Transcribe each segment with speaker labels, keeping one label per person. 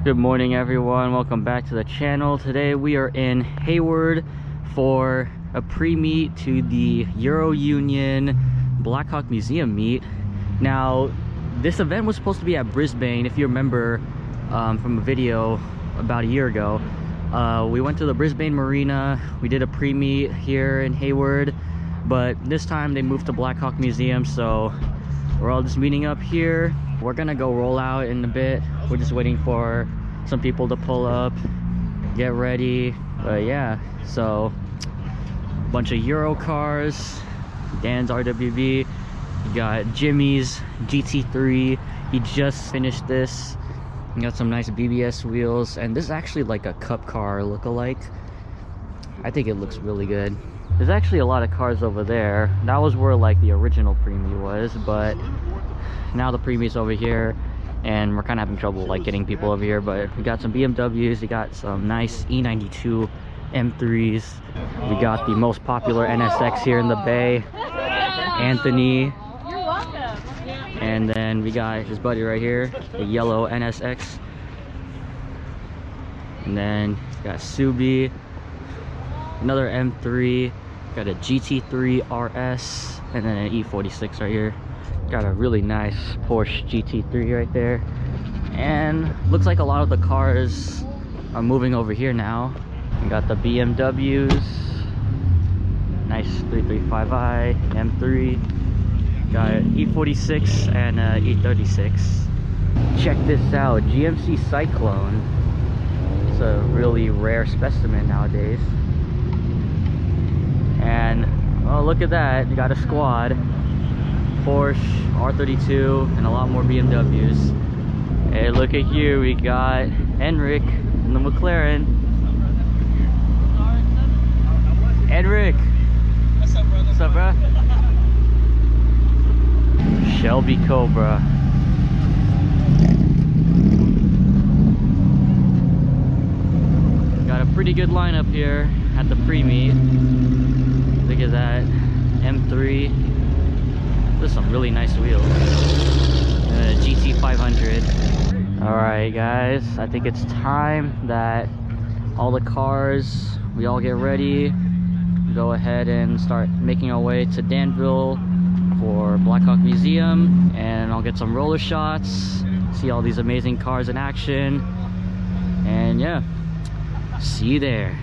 Speaker 1: Good morning everyone, welcome back to the channel. Today we are in Hayward for a pre-meet to the Euro Union Blackhawk Museum meet. Now this event was supposed to be at Brisbane, if you remember from a video about a year ago. We went to the Brisbane Marina, we did a pre-meet here in Hayward, but this time they moved to Blackhawk Museum, so we're all just meeting up here. We're gonna go roll out in a bit. We're just waiting for some people to pull up, get ready. But yeah, so a bunch of Euro cars, Dan's RWB, you got Jimmy's GT3. He just finished this. You got some nice BBS wheels, and this is actually like a cup car look-alike. I think it looks really good. There's actually a lot of cars over there. That was where like the original pre-meet was, but now the pre-meet's over here and we're kind of having trouble like getting people over here. But we got some BMWs, we got some nice E92 M3s, we got the most popular NSX here in the Bay, Anthony.
Speaker 2: You're welcome.
Speaker 1: And then we got his buddy right here, the yellow NSX. And then got Subi, another M3, got a GT3 RS, and then an E46 right here. Got a really nice Porsche GT3 right there. And looks like a lot of the cars are moving over here now. We got the BMWs, nice 335i, M3. Got an E46 and an E36. Check this out, GMC Cyclone. It's a really rare specimen nowadays. And oh, look at that, you got a squad. Porsche, R32, and a lot more BMWs. Hey, look at here, we got Henrik in the McLaren. Henrik!
Speaker 3: What's up, brother?
Speaker 1: What's up, bro? Shelby Cobra. Got a pretty good lineup here at the pre-meet. Look at that, M3. There's some really nice wheels. GT 500. Alright guys, I think it's time that all the cars, we all get ready, go ahead and start making our way to Danville for Blackhawk Museum, and I'll get some roller shots, see all these amazing cars in action, and yeah, see you there.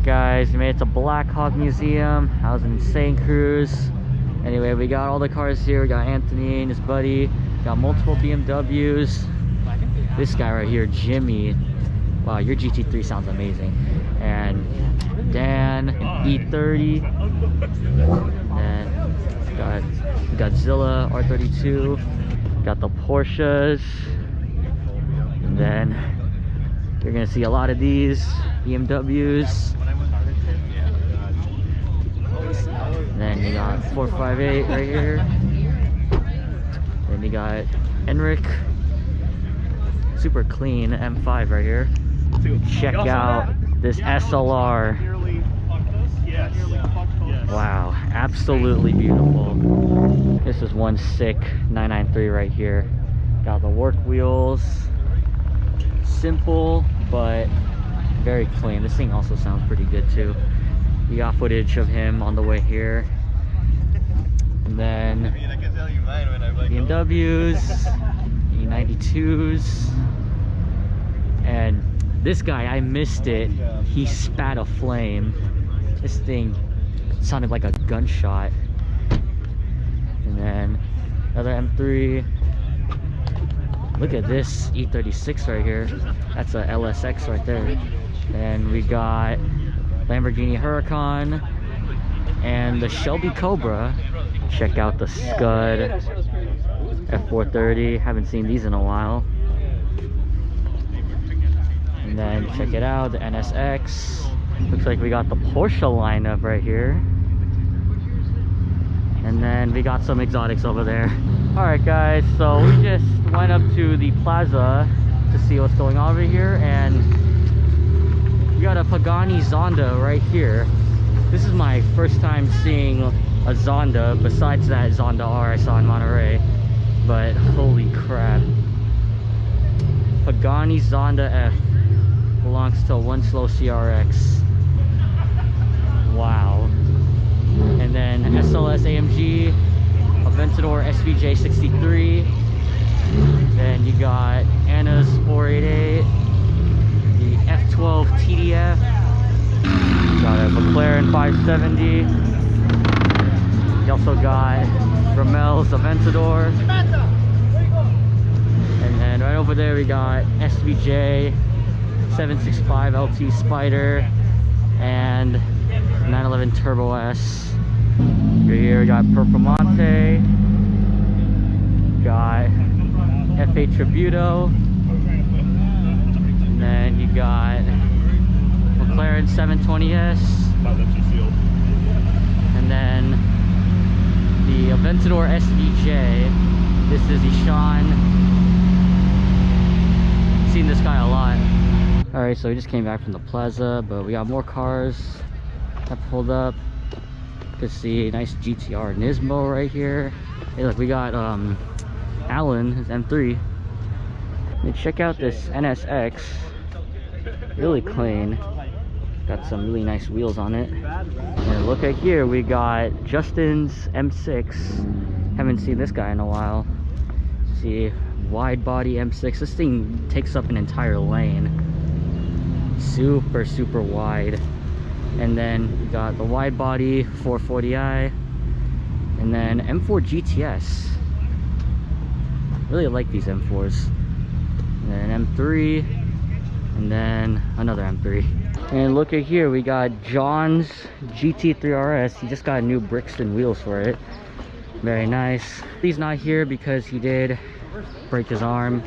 Speaker 1: Guys, we made it to Blackhawk Museum. That was an insane cruise. Anyway, we got all the cars here. We got Anthony and his buddy. Got multiple BMWs. This guy right here, Jimmy. Wow, your GT3 sounds amazing. And Dan, E30. And got Godzilla R32. Got the Porsches. And then you're gonna see a lot of these BMWs. And then you got 458 right here. Then you got Enric. Super clean M5 right here. Check out this SLR. Wow, absolutely beautiful. This is one sick 993 right here. Got the work wheels. Simple, but very clean. This thing also sounds pretty good too. We got footage of him on the way here. And then BMWs, E92s. And this guy, I missed it. He spat a flame. This thing sounded like a gunshot. And then another M3. Look at this E36 right here. That's a LSX right there. And we got Lamborghini Huracan and the Shelby Cobra. Check out the Scud F430. Haven't seen these in a while. And then check it out, the NSX. Looks like we got the Porsche lineup right here. And then we got some exotics over there. Alright guys, so we just went up to the plaza to see what's going on over here, and we got a Pagani Zonda right here. This is my first time seeing a Zonda besides that Zonda R I saw in Monterey. But holy crap. Pagani Zonda F. Belongs to One Slow CRX. Wow. And then SLS AMG, Aventador SVJ 63. Then you got Anna's 488, the F12 TDF. Got a McLaren 570. You also got Ramel's Aventador. And then right over there we got SVJ 765 LT Spider and 911 Turbo S. Right here we got Performante, got F8 Tributo, and then you got McLaren 720S, and then the Aventador SVJ. This is Ishan. Seen this guy a lot. Alright, so we just came back from the plaza, but we got more cars that pulled up. You can see a nice GTR Nismo right here. Hey look, we got Alan, his M3. And check out this NSX. Really clean. Got some really nice wheels on it. And look at here, we got Justin's M6. Haven't seen this guy in a while. See, wide body M6. This thing takes up an entire lane. Super wide. And then we got the wide body 440i, and then M4 GTS. Really like these M4s. And then M3, and then another M3. And look at here, we got John's GT3 RS. He just got new Brixton wheels for it. Very nice. He's not here because he did break his arm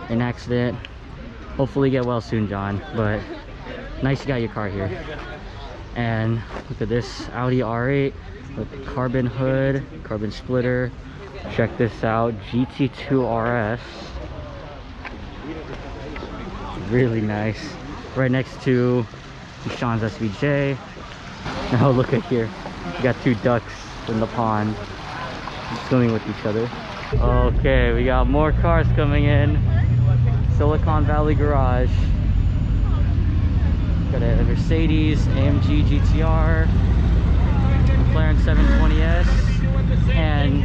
Speaker 1: in an accident. Hopefully get well soon, John. But nice you got your car here. And look at this Audi R8 with carbon hood, carbon splitter. Check this out, GT2 RS. Really nice. Right next to Sean's SVJ. Now look at here, we got two ducks in the pond swimming with each other. Okay, we got more cars coming in. Silicon Valley Garage. Got a Mercedes AMG GTR, McLaren 720S, and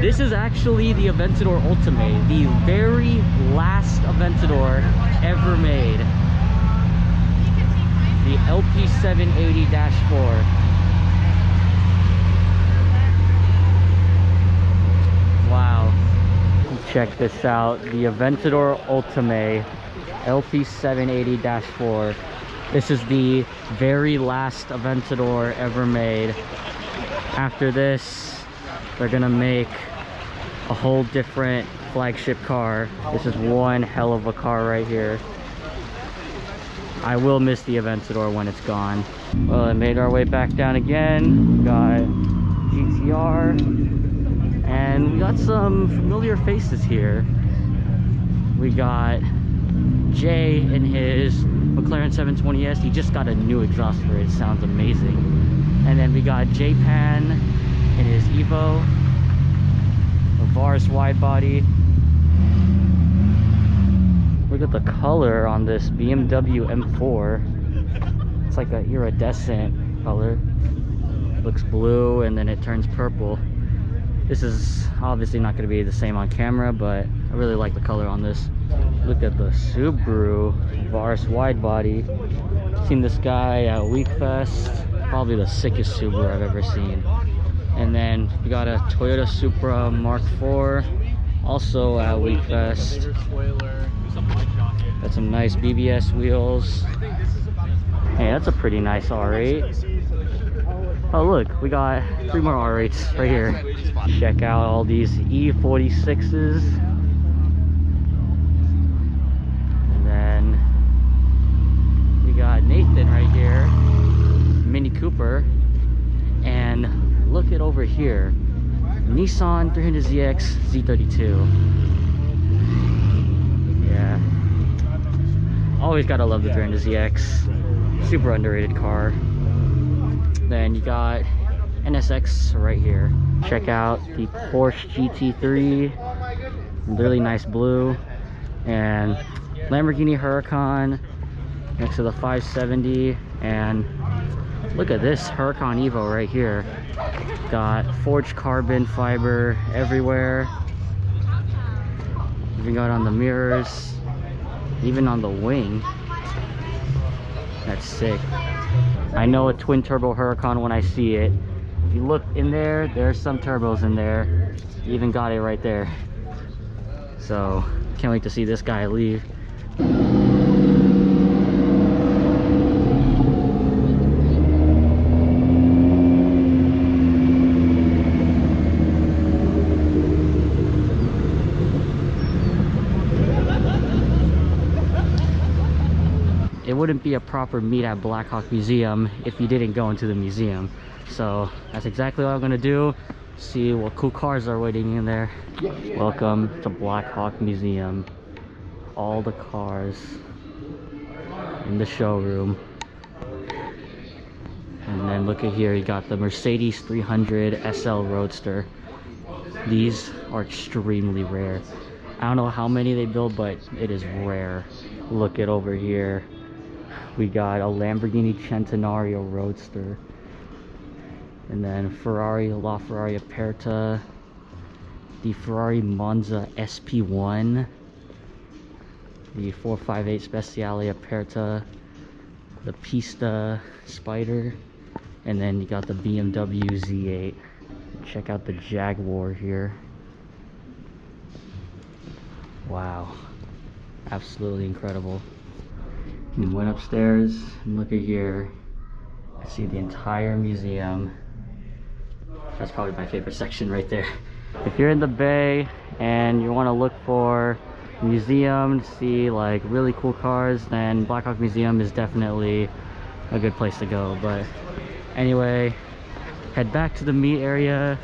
Speaker 1: this is actually the Aventador Ultimate, the very last Aventador ever made. The LP780-4. Wow. Check this out, the Aventador Ultime LP780-4. This is the very last Aventador ever made. After this, they're gonna make a whole different flagship car. This is one hell of a car right here. I will miss the Aventador when it's gone. Well, I made our way back down again. We got GTR, and we got some familiar faces here. We got Jay in his McLaren 720S. He just got a new exhaust for it. It sounds amazing. And then we got J-Pan in his Evo, a Vars wide body. Look at the color on this BMW M4. It's like an iridescent color. Looks blue and then it turns purple. This is obviously not going to be the same on camera, but I really like the color on this. Look at the Subaru Vars wide body. Seen this guy at Weekfest. Probably the sickest Subaru I've ever seen. And then we got a Toyota Supra Mark IV, also at Weekfest. Got some nice BBS wheels. Hey, that's a pretty nice R8. Oh look, we got 3 more R8s right here. Check out all these E46s. And then we got Nathan right here, Mini Cooper. And look at over here, Nissan 300ZX Z32. Yeah, always gotta love the 300ZX. Super underrated car. Then you got NSX right here. Check out the Porsche GT3, really nice blue, and Lamborghini Huracan next to the 570. And look at this Huracan Evo right here. Got forged carbon fiber everywhere. Even got on the mirrors, even on the wing. That's sick. I know a twin turbo Huracan when I see it. If you look in there, there's some turbos in there. You even got it right there. So can't wait to see this guy leave. It wouldn't be a proper meet at Blackhawk Museum if you didn't go into the museum. So that's exactly what I'm gonna do. See what cool cars are waiting in there. Welcome to Blackhawk Museum. All the cars in the showroom. And then look at here, you got the Mercedes 300 SL Roadster. These are extremely rare. I don't know how many they build, but it is rare. Look at over here. We got a Lamborghini Centenario Roadster. And then Ferrari LaFerrari Aperta. The Ferrari Monza SP1. The 458 Speciale Aperta. The Pista Spider. And then you got the BMW Z8. Check out the Jaguar here. Wow. Absolutely incredible. And went upstairs and look at here. I see the entire museum. That's probably my favorite section right there. If you're in the Bay and you want to look for a museum to see like really cool cars, then Blackhawk Museum is definitely a good place to go. But anyway, head back to the meet area,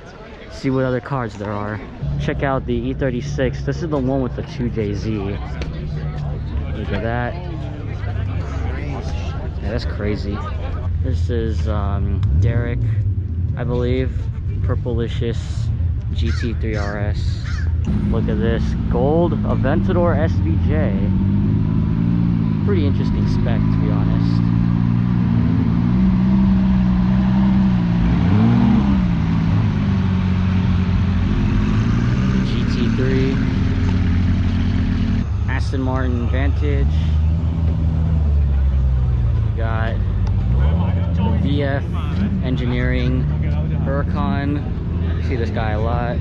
Speaker 1: see what other cars there are. Check out the E36. This is the one with the 2JZ. Look at that. Yeah, that's crazy. This is Derek, I believe, Purplicious GT3 RS. Look at this gold Aventador SVJ. Pretty interesting spec, to be honest. GT3, Aston Martin Vantage. We got VF Engineering Huracan. See this guy a lot.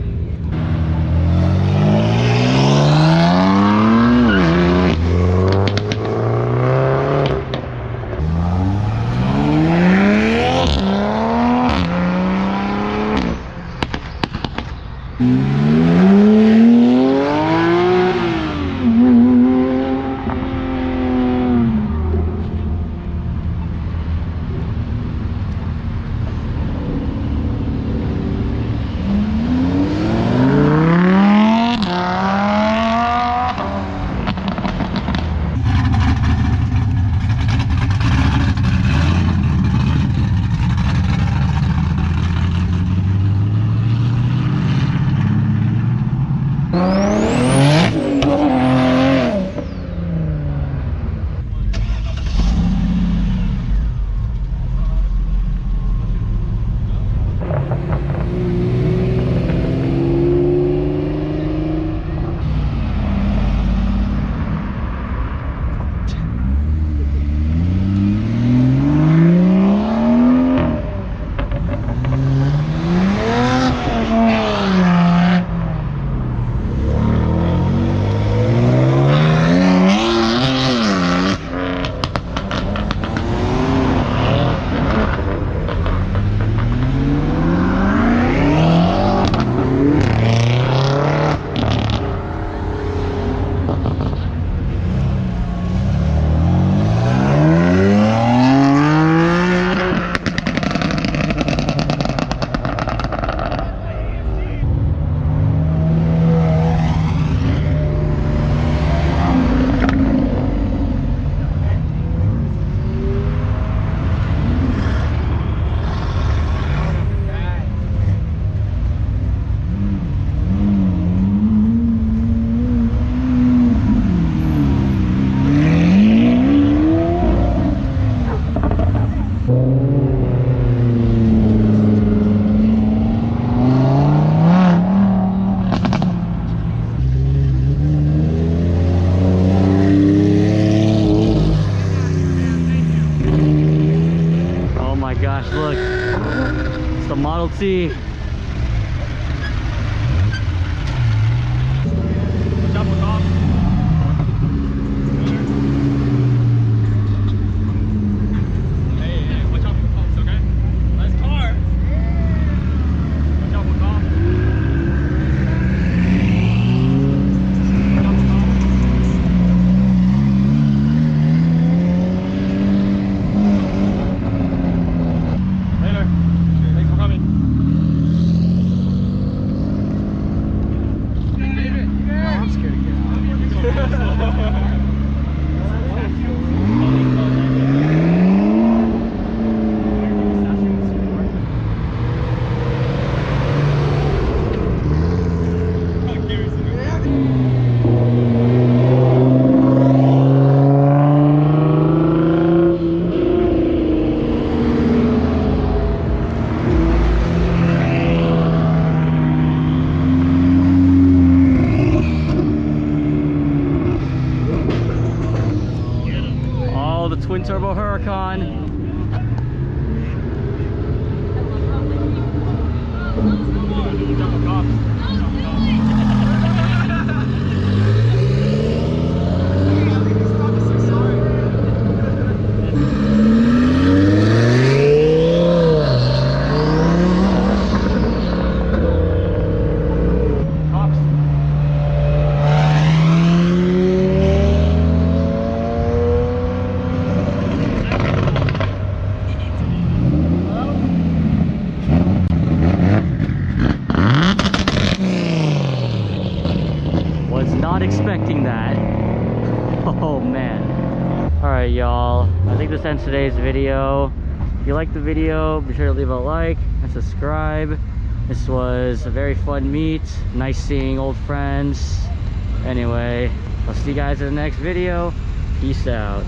Speaker 1: the Model T.
Speaker 2: Watch out for cops. Hey, watch out for cops, okay? Nice car. Watch out for cops. Watch out for cops. Later. Thanks for coming.
Speaker 3: I'm scared to get out.
Speaker 1: Oh, the twin turbo Huracan.
Speaker 2: Watch out for cops. Cops.
Speaker 1: Was not expecting that. Oh man. Alright y'all, I think this ends today's video. If you liked the video, be sure to leave a like and subscribe. This was a very fun meet. Nice seeing old friends. Anyway, I'll see you guys in the next video. Peace out.